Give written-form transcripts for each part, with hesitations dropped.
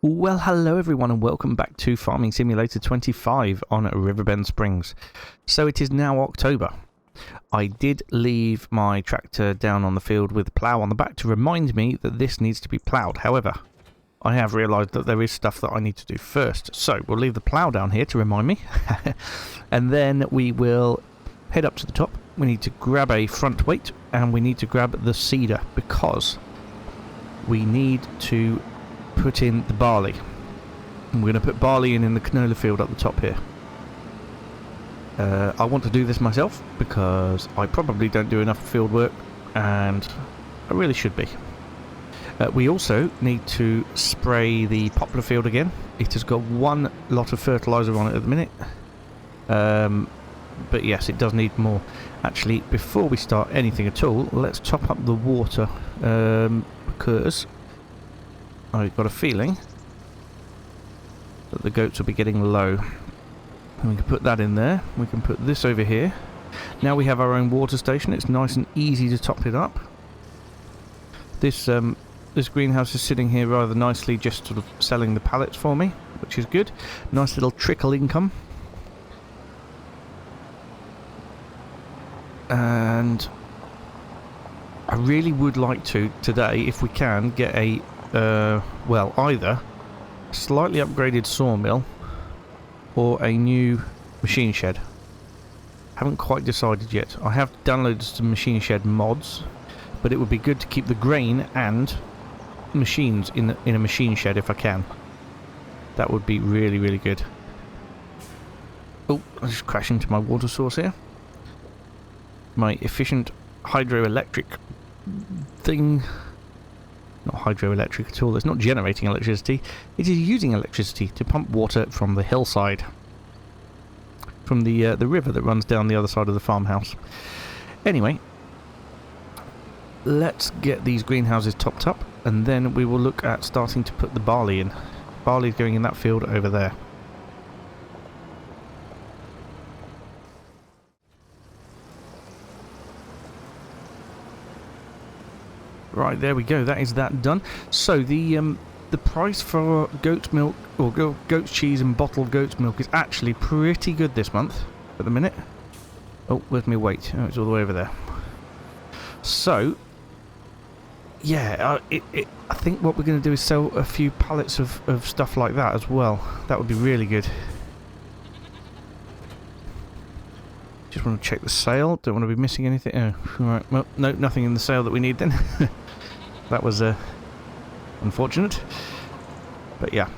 Well, hello everyone and welcome back to Farming Simulator 25 on Riverbend Springs. So it is now October. I did leave my tractor down on the field with a plough on the back to remind me that this needs to be ploughed. However, I have realised that there is stuff that I need to do first. So we'll leave the plough down here to remind me. And then we will head up to the top. We need to grab a front weight and we need to grab the seeder because we need to put in the barley. And we're going to put barley in the canola field up the top here. I want to do this myself because I probably don't do enough field work and I really should be. We also need to spray the poplar field again. It has got one lot of fertiliser on it at the minute. But yes, it does need more. Actually, before we start anything at all, let's top up the water because I've got a feeling that the goats will be getting low. And we can put that in there. We can put this over here. Now we have our own water station. It's nice and easy to top it up. This greenhouse is sitting here rather nicely, just sort of selling the pallets for me, which is good. Nice little trickle income. And I really would like to, today, if we can, get a well, either a slightly upgraded sawmill or a new machine shed. Haven't quite decided yet. I have downloaded some machine shed mods, but it would be good to keep the grain and machines in a machine shed if I can. That would be really, really good. Oh, I just crashed into my water source here. My efficient hydroelectric thing. Not hydroelectric at all, it's not generating electricity, it is using electricity to pump water from the hillside. From the river that runs down the other side of the farmhouse. Anyway, let's get these greenhouses topped up and then we will look at starting to put the barley in. Barley's going in that field over there. Right, there we go. That is that done. So the price for goat milk or goat cheese and bottled goat milk is actually pretty good this month at the minute. Oh, where's my weight? Oh, it's all the way over there. So, yeah, I think what we're going to do is sell a few pallets of stuff like that as well. That would be really good. Just want to check the sale. Don't want to be missing anything. Oh, right. Well, no, nothing in the sale that we need then. That was unfortunate. But yeah.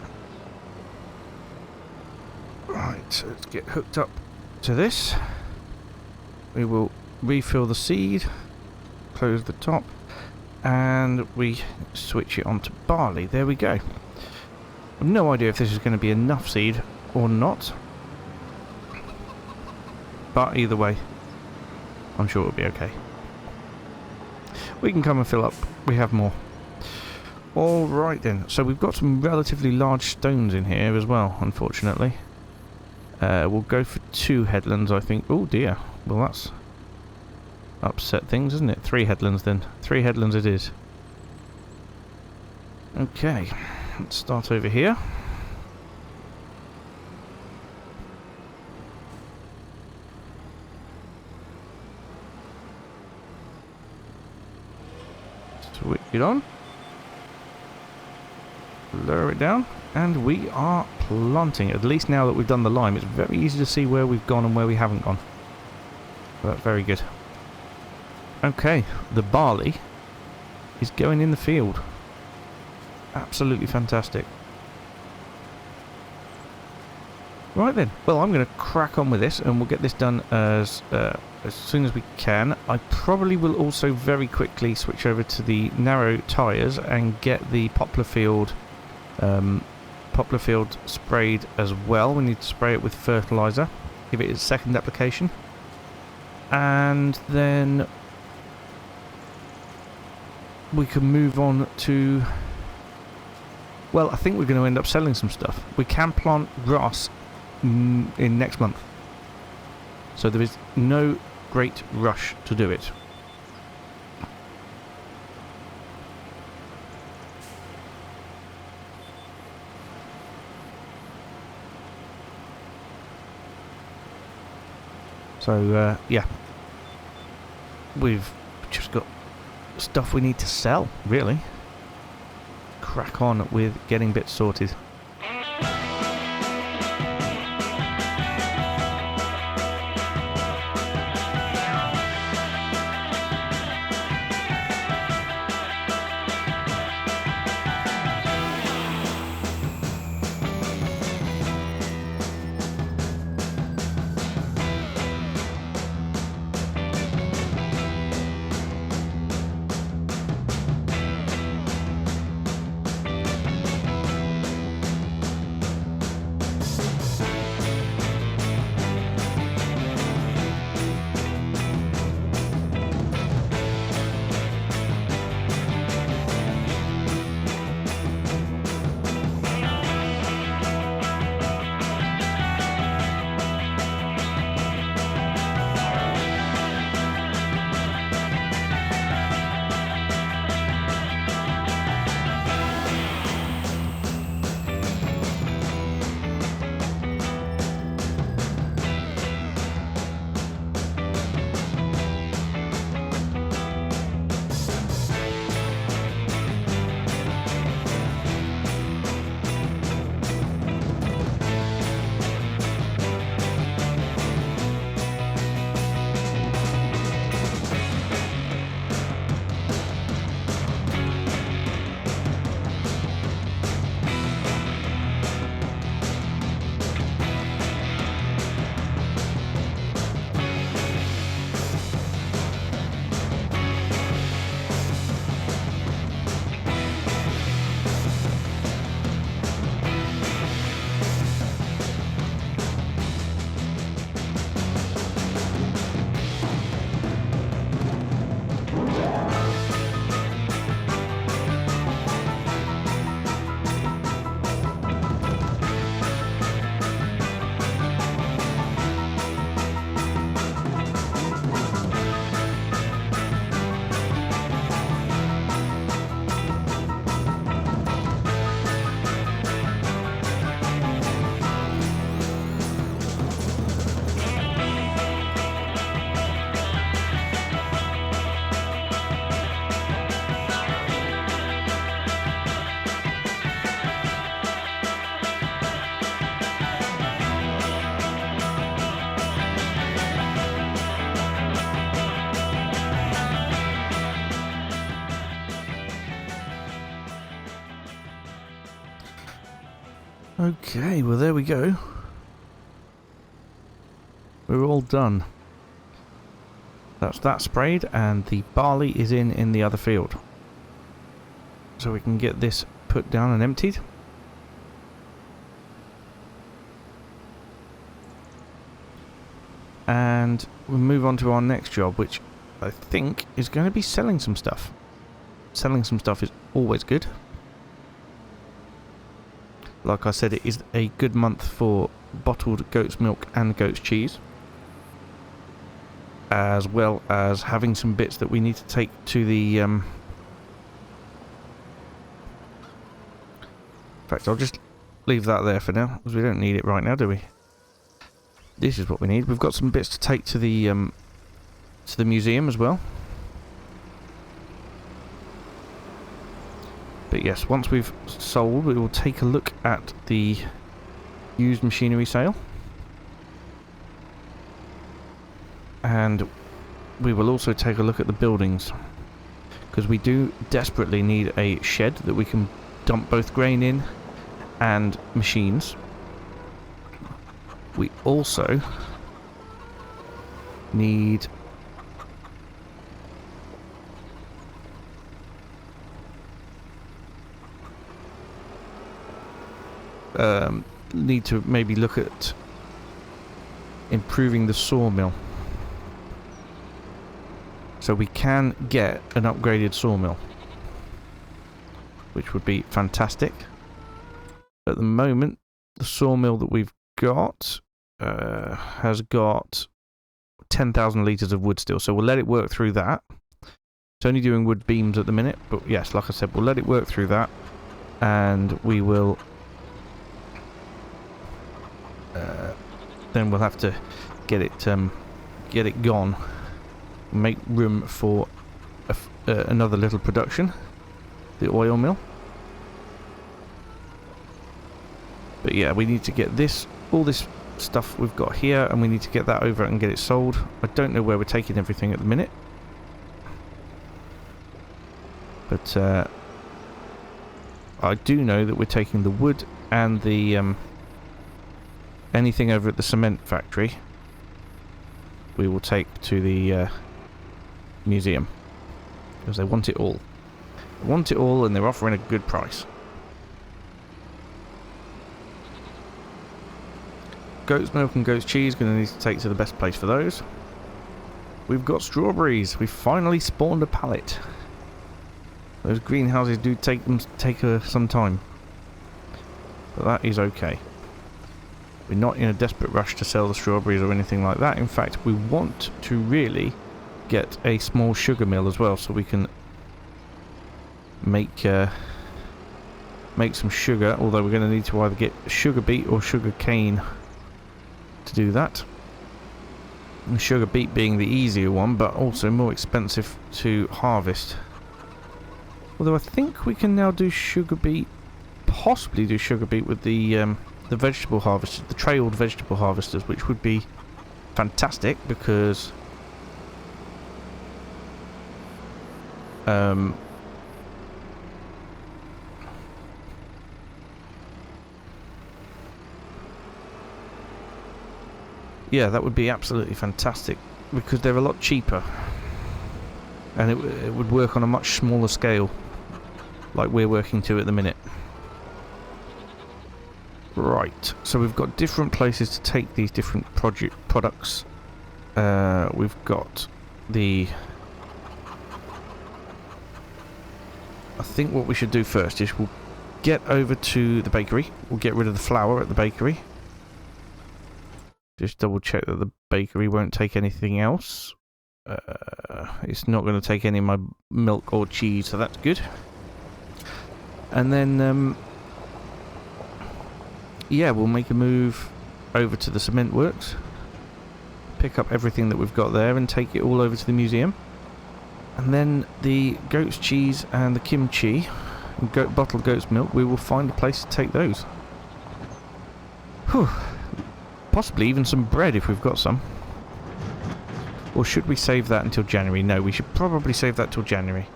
Right, so let's get hooked up to this. We will refill the seed, close the top, and we switch it onto barley. There we go. I've no idea if this is going to be enough seed or not. But either way, I'm sure it'll be okay. We can come and fill up. We have more. Alright then. So we've got some relatively large stones in here as well, unfortunately. We'll go for 2 headlands, I think. Oh dear. Well, that's upset things, isn't it? 3 headlands then. 3 headlands it is. Okay. Let's start over here. Switch it on, lower it down, and we are planting. At least now that we've done the lime, it's very easy to see where we've gone and where we haven't gone. So that's very good. Okay, the barley is going in the field. Absolutely fantastic. Right then, well, I'm going to crack on with this and we'll get this done as soon as we can. I probably will also very quickly switch over to the narrow tyres and get the poplar field sprayed as well. We need to spray it with fertiliser, give it its second application, and then we can move on to, well, I think we're going to end up selling some stuff. We can plant grass in next month, so there is no great rush to do it. So, yeah. We've just got stuff we need to sell, really. Crack on with getting bits sorted. Okay, well there we go. We're all done. That's that sprayed, and the barley is in the other field. So we can get this put down and emptied. And we'll move on to our next job, which I think is going to be selling some stuff. Selling some stuff is always good. Like I said, it is a good month for bottled goat's milk and goat's cheese, as well as having some bits that we need to take to the in fact, I'll just leave that there for now, because we don't need it right now, do we? This is what we need. We've got some bits to take to the museum as well. But yes, once we've sold, we will take a look at the used machinery sale. And we will also take a look at the buildings, because we do desperately need a shed that we can dump both grain in and machines. We also need to maybe look at improving the sawmill, so we can get an upgraded sawmill, which would be fantastic. At the moment, the sawmill that we've got has got 10,000 litres of wood still, so we'll let it work through that. It's only doing wood beams at the minute, but yes, like I said, we'll let it work through that, and we will then we'll have to get it get it gone. Make room for another little production, the oil mill. But yeah, we need to get all this stuff we've got here, and we need to get that over and get it sold. I don't know where we're taking everything at the minute, but I do know that we're taking the wood and the anything over at the cement factory we will take to the museum, because they want it all. They want it all, and they're offering a good price. Goat's milk and goat's cheese, going to need to take to the best place for those. We've got strawberries. We've finally spawned a pallet. Those greenhouses do take some time, but that is okay. We're not in a desperate rush to sell the strawberries or anything like that. In fact, we want to really get a small sugar mill as well, so we can make some sugar. Although we're going to need to either get sugar beet or sugar cane to do that. And sugar beet being the easier one, but also more expensive to harvest. Although I think we can now do sugar beet, possibly do sugar beet with the vegetable harvesters, the trailed vegetable harvesters, which would be fantastic because yeah, that would be absolutely fantastic because they're a lot cheaper, and it would work on a much smaller scale like we're working to at the minute. Right, so we've got different places to take these different products. We've got the... I think what we should do first is we'll get over to the bakery. We'll get rid of the flour at the bakery. Just double check that the bakery won't take anything else. It's not going to take any of my milk or cheese, so that's good. And then... yeah, we'll make a move over to the cement works, pick up everything that we've got there and take it all over to the museum. And then the goat's cheese and the kimchi and bottled goat's milk, we will find a place to take those. Whew. Possibly even some bread if we've got some. Or should we save that until January? No, we should probably save that till January.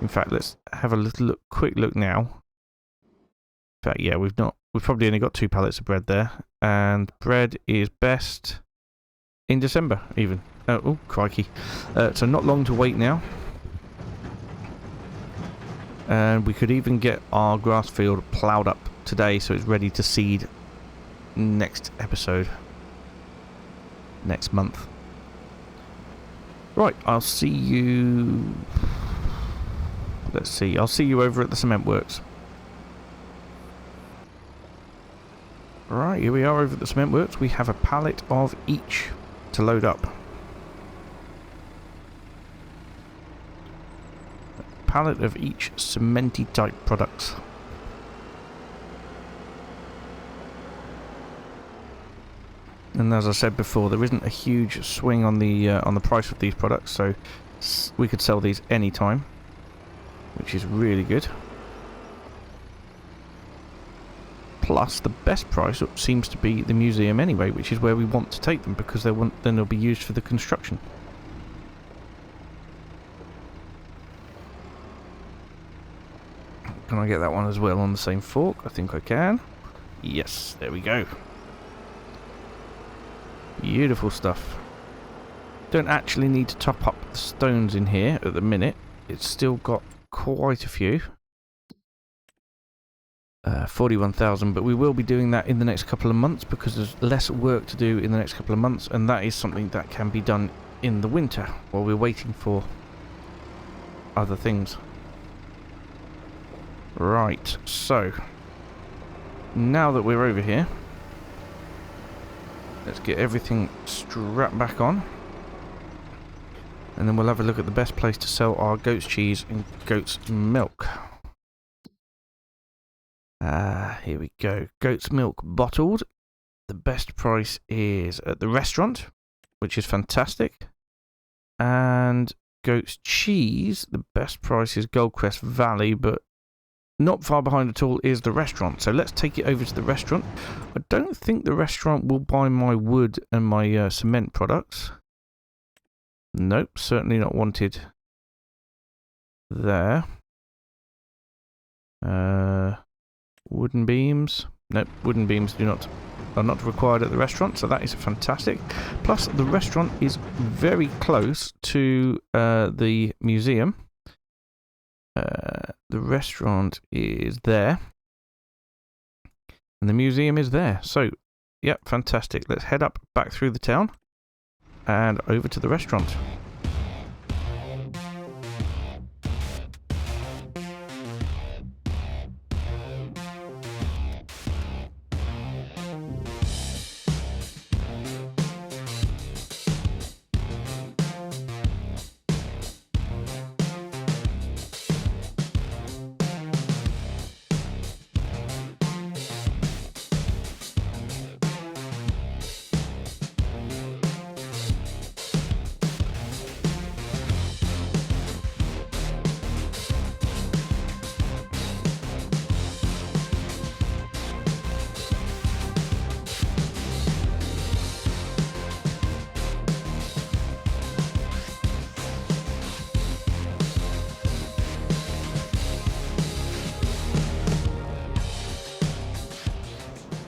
In fact, let's have a little quick look now. In fact, yeah, we've probably only got 2 pallets of bread there, and bread is best in December even. Oh, crikey. So not long to wait now. And we could even get our grass field ploughed up today so it's ready to seed next episode. Next month. Right, I'll see you... Let's see, I'll see you over at the cement works. Right, here we are over at the cement works. We have a pallet of each to load up. A pallet of each cementy type products. And as I said before, there isn't a huge swing on the price of these products, so we could sell these anytime, which is really good. Plus, the best price seems to be the museum anyway, which is where we want to take them because then they'll be used for the construction. Can I get that one as well on the same fork? I think I can. Yes, there we go. Beautiful stuff. Don't actually need to top up the stones in here at the minute. It's still got quite a few. 41,000, but we will be doing that in the next couple of months because there's less work to do in the next couple of months, and that is something that can be done in the winter while we're waiting for other things. Right, so now that we're over here, let's get everything strapped back on, and then we'll have a look at the best place to sell our goat's cheese and goat's milk. Here we go. Goat's milk bottled. The best price is at the restaurant. which is fantastic. And goat's cheese, the best price is Goldcrest Valley, but not far behind at all is the restaurant. So let's take it over to the restaurant. I don't think the restaurant will buy my wood and my cement products. Nope, certainly not wanted there. Wooden beams. Nope, wooden beams are not required at the restaurant, so that is fantastic. Plus, the restaurant is very close to the museum. The restaurant is there, and the museum is there. So, yep, fantastic. Let's head up back through the town and over to the restaurant.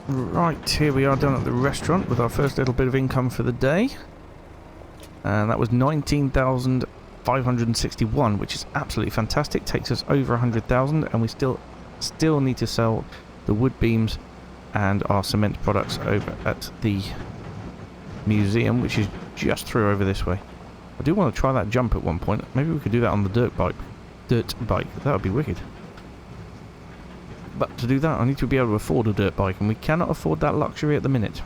Right, here we are down at the restaurant with our first little bit of income for the day. And that was 19,561, which is absolutely fantastic. Takes us over 100,000, and we still need to sell the wood beams and our cement products over at the museum, which is just through over this way. I do want to try that jump at one point. Maybe we could do that on the dirt bike. That would be wicked. But to do that, I need to be able to afford a dirt bike, and we cannot afford that luxury at the minute.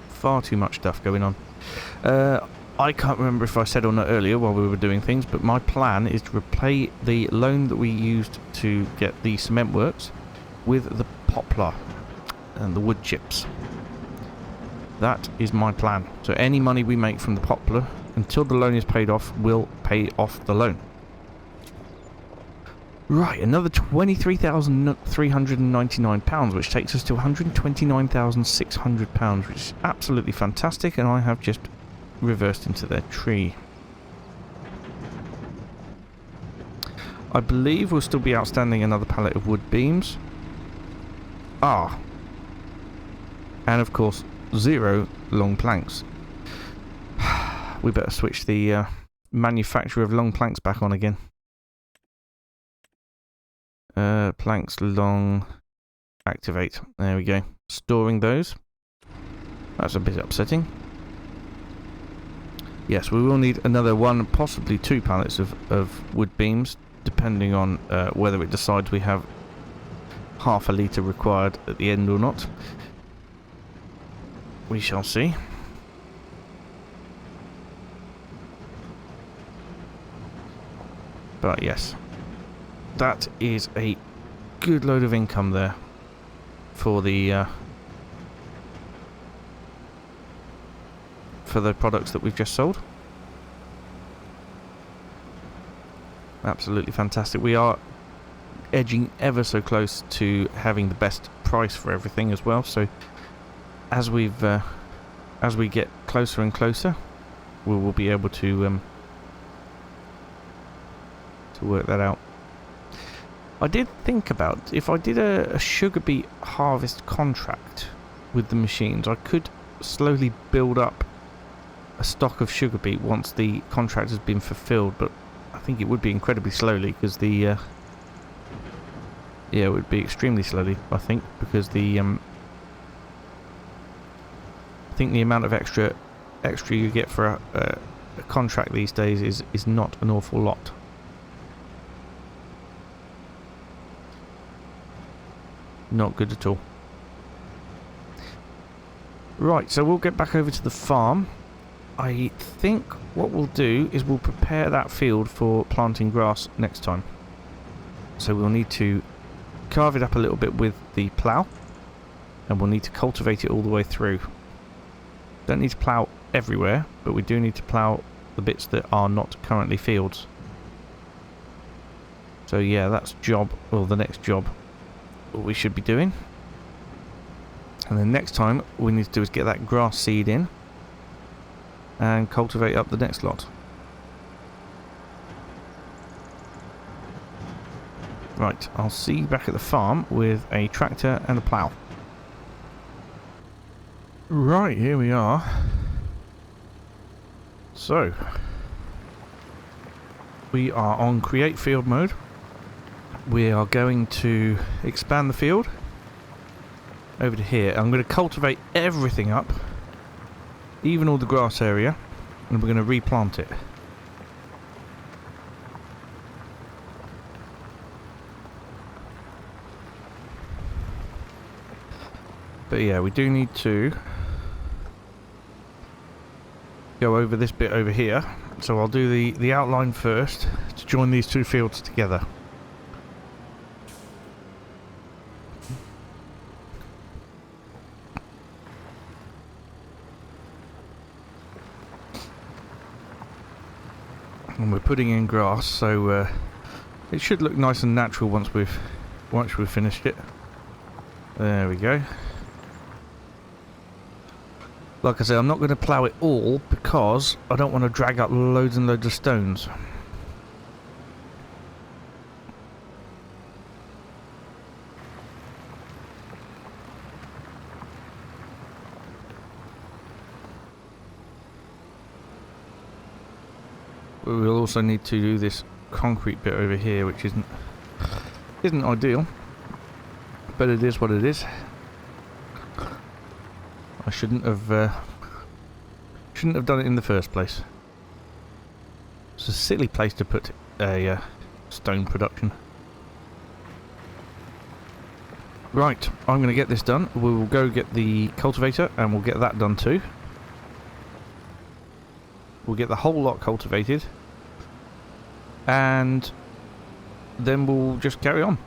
Far too much stuff going on. I can't remember if I said or not earlier while we were doing things, but my plan is to repay the loan that we used to get the cement works with the poplar and the wood chips. That is my plan. So any money we make from the poplar, until the loan is paid off, will pay off the loan. Right, another £23,399, which takes us to £129,600, which is absolutely fantastic, and I have just reversed into their tree. I believe we'll still be outstanding another pallet of wood beams. And of course, 0 long planks. We better switch the manufacturer of long planks back on again. Planks long, activate. There we go. Storing those. That's a bit upsetting. Yes, we will need another 1, possibly 2 pallets of wood beams, depending on whether it decides we have half a litre required at the end or not. We shall see. But yes. That is a good load of income there for the products that we've just sold. Absolutely fantastic. We are edging ever so close to having the best price for everything as well. So as we get closer and closer, we will be able to work that out. I did think about, if I did a sugar beet harvest contract with the machines, I could slowly build up a stock of sugar beet once the contract has been fulfilled, but I think it would be incredibly slowly, because it would be extremely slowly, I think, because I think the amount of extra you get for a contract these days is not an awful lot. Not good at all. Right, so we'll get back over to the farm. I think what we'll do is we'll prepare that field for planting grass next time. So we'll need to carve it up a little bit with the plough, and we'll need to cultivate it all the way through. Don't need to plough everywhere, but we do need to plough the bits that are not currently fields. So yeah, that's the next job what we should be doing. And then next time, what we need to do is get that grass seed in and cultivate up the next lot. Right, I'll see you back at the farm with a tractor and a plough. Right, here we are. So, we are on create field mode. We are going to expand the field over to here. I'm going to cultivate everything up, even all the grass area, and we're going to replant it. But yeah, we do need to go over this bit over here. So I'll do the outline first to join these two fields together. And we're putting in grass, so it should look nice and natural once we've finished it. There we go. Like I say, I'm not going to plough it all because I don't want to drag up loads and loads of stones. We'll also need to do this concrete bit over here, which isn't ideal, but it is what it is. I shouldn't have done it in the first place. It's a silly place to put a stone production. Right, I'm going to get this done. We will go get the cultivator and we'll get that done too. We'll get the whole lot cultivated and then we'll just carry on.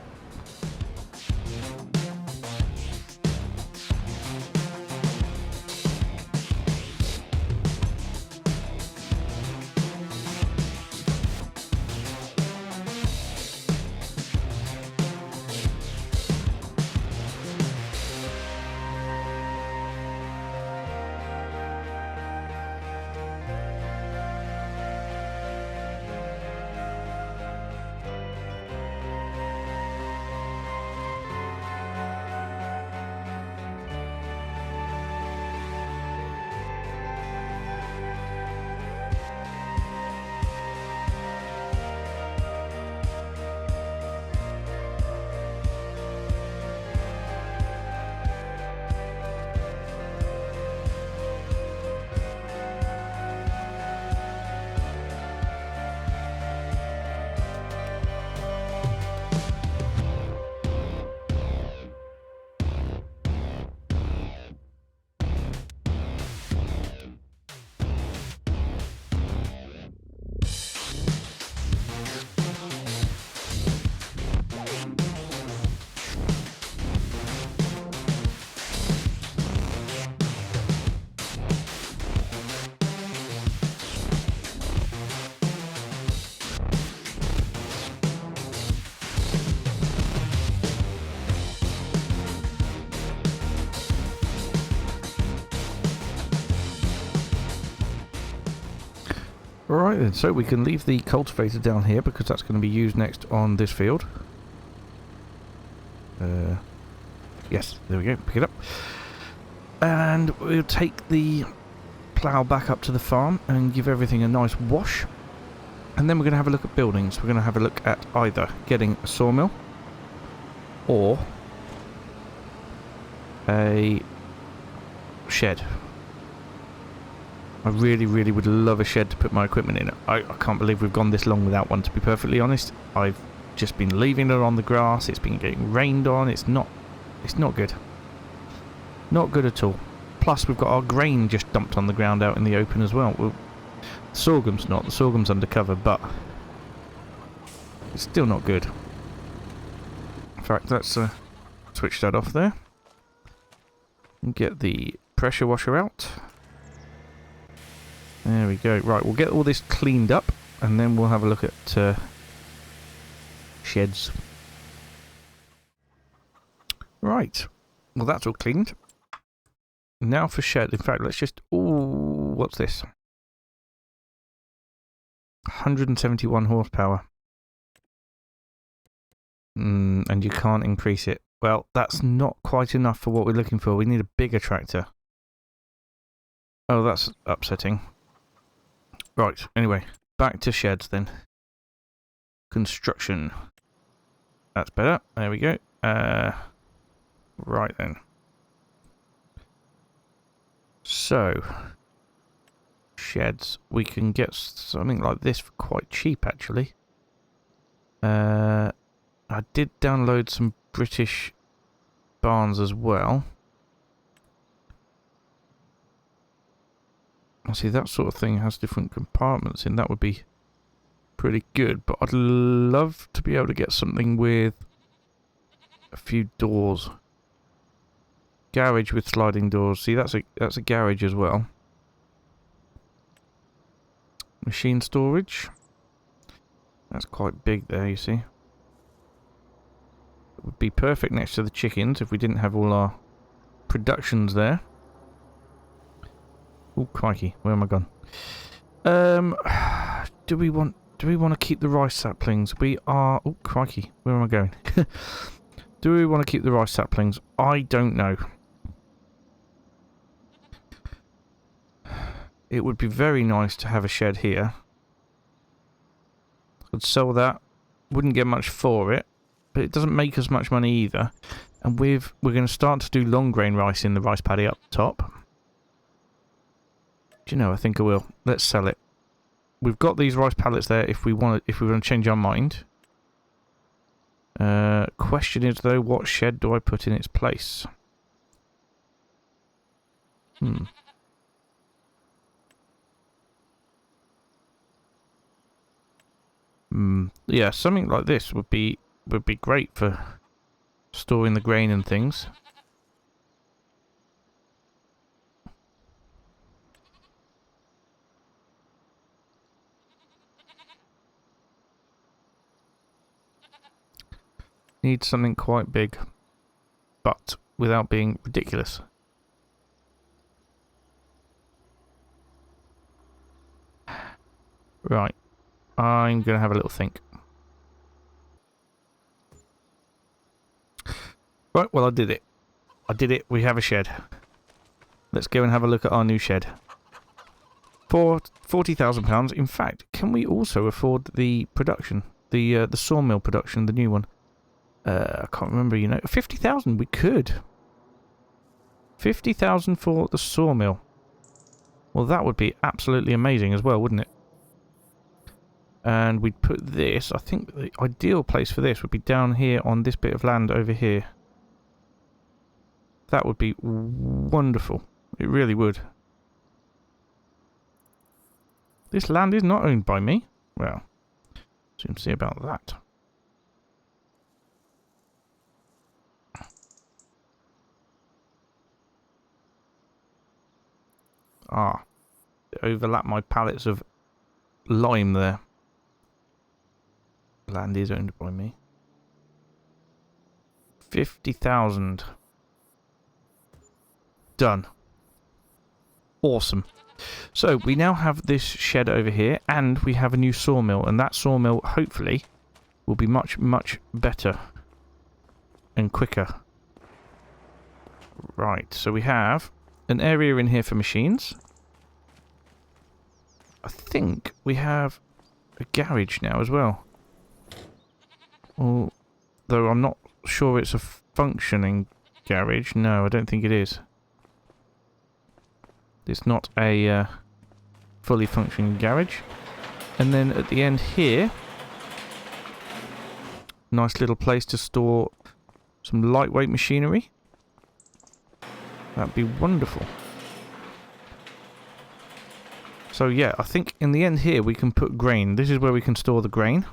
Alright then, so we can leave the cultivator down here because that's going to be used next on this field. Yes, there we go, pick it up. And we'll take the plough back up to the farm and give everything a nice wash. And then we're going to have a look at buildings. We're going to have a look at either getting a sawmill or a shed. I really, really would love a shed to put my equipment in. I can't believe we've gone this long without one, to be perfectly honest. I've just been leaving it on the grass. It's been getting rained on. It's not good. Not good at all. Plus, we've got our grain just dumped on the ground out in the open as well. The sorghum's not. The sorghum's undercover, but it's still not good. In fact, let's switch that off there. And get the pressure washer out. There we go. Right, we'll get all this cleaned up and then we'll have a look at sheds. Right. Well, that's all cleaned. Now for shed. In fact, let's just... Ooh, what's this? 171 horsepower. And you can't increase it. Well, that's not quite enough for what we're looking for. We need a bigger tractor. Oh, that's upsetting. Right, anyway. Back to sheds then. Construction. That's better. There we go. Right then. So, sheds. We can get something like this for quite cheap, actually. I did download some British barns as well. I see that sort of thing has different compartments in. That would be pretty good, but I'd love to be able to get something with a few doors. Garage with sliding doors. See, that's a garage as well. Machine storage. That's quite big there, you see. It would be perfect next to the chickens if we didn't have all our productions there. Oh, crikey, where am I gone? Do we want to keep the rice saplings? We are... Oh, crikey, where am I going? Do we want to keep the rice saplings? I don't know. It would be very nice to have a shed here. I'd sell that. Wouldn't get much for it, but it doesn't make us much money either. And we're going to start to do long grain rice in the rice paddy up top. Do you know, I think I will. Let's sell it. We've got these rice pallets there if we want to change our mind. Question is though, what shed do I put in its place? Yeah, something like this would be great for storing the grain and things. Need something quite big, but without being ridiculous. Right, I'm going to have a little think. Right, well I did it. We have a shed. Let's go and have a look at our new shed. For £40,000. In fact, can we also afford the production? The sawmill production, the new one. I can't remember, you know. 50,000, we could. 50,000 for the sawmill. Well, that would be absolutely amazing as well, wouldn't it? And we'd put this, I think the ideal place for this would be down here on this bit of land over here. That would be wonderful. It really would. This land is not owned by me. Well, soon see about that. Ah, overlap my pallets of lime there. Land is owned by me. 50,000. Done. Awesome. So we now have this shed over here, and we have a new sawmill, and that sawmill hopefully will be much, much better and quicker. Right, so we have an area in here for machines. I think we have a garage now as well. Although I'm not sure it's a functioning garage. No, I don't think it is. It's not a fully functioning garage. And then at the end here, nice little place to store some lightweight machinery. That'd be wonderful. So yeah, I think in the end here we can put grain. This is where we can store the grain.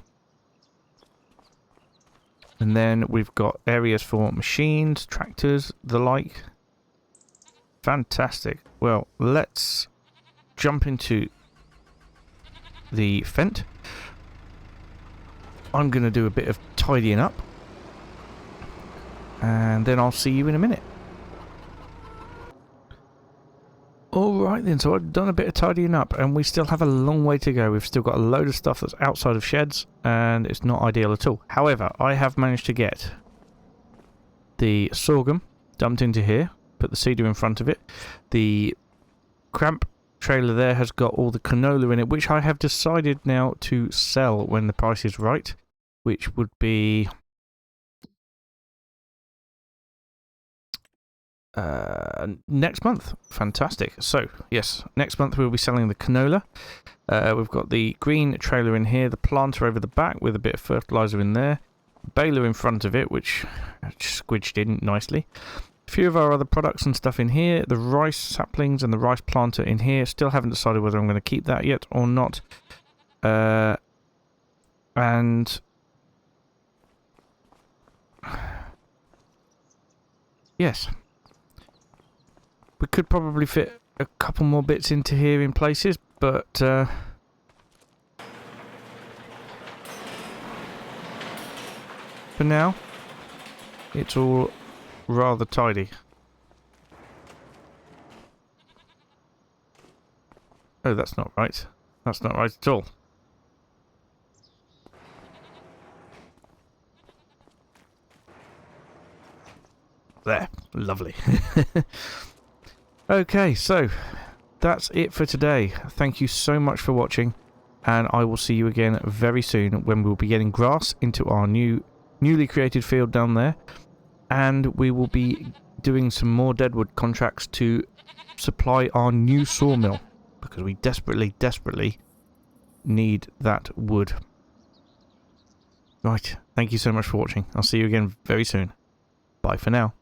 And then we've got areas for machines, tractors, the like. Fantastic. Well, let's jump into the Fent. I'm going to do a bit of tidying up, and then I'll see you in a minute. Alright then, so I've done a bit of tidying up, and we still have a long way to go. We've still got a load of stuff that's outside of sheds, and it's not ideal at all. However, I have managed to get the sorghum dumped into here, put the seeder in front of it. The cramp trailer there has got all the canola in it, which I have decided now to sell when the price is right, which would be next month. Fantastic. So yes, next month we'll be selling the canola. We've got the green trailer in here, the planter over the back with a bit of fertilizer in there, baler in front of it, which squidged in nicely. A few of our other products and stuff in here, the rice saplings and the rice planter in here. Still haven't decided whether I'm going to keep that yet or not. And yes, we could probably fit a couple more bits into here in places, but for now it's all rather tidy. Oh, that's not right. That's not right at all. There. Lovely. Okay, so that's it for today. Thank you so much for watching, and I will see you again very soon when we'll be getting grass into our newly created field down there, and we will be doing some more deadwood contracts to supply our new sawmill, because we desperately need that wood. Right, thank you so much for watching. I'll see you again very soon. Bye for now.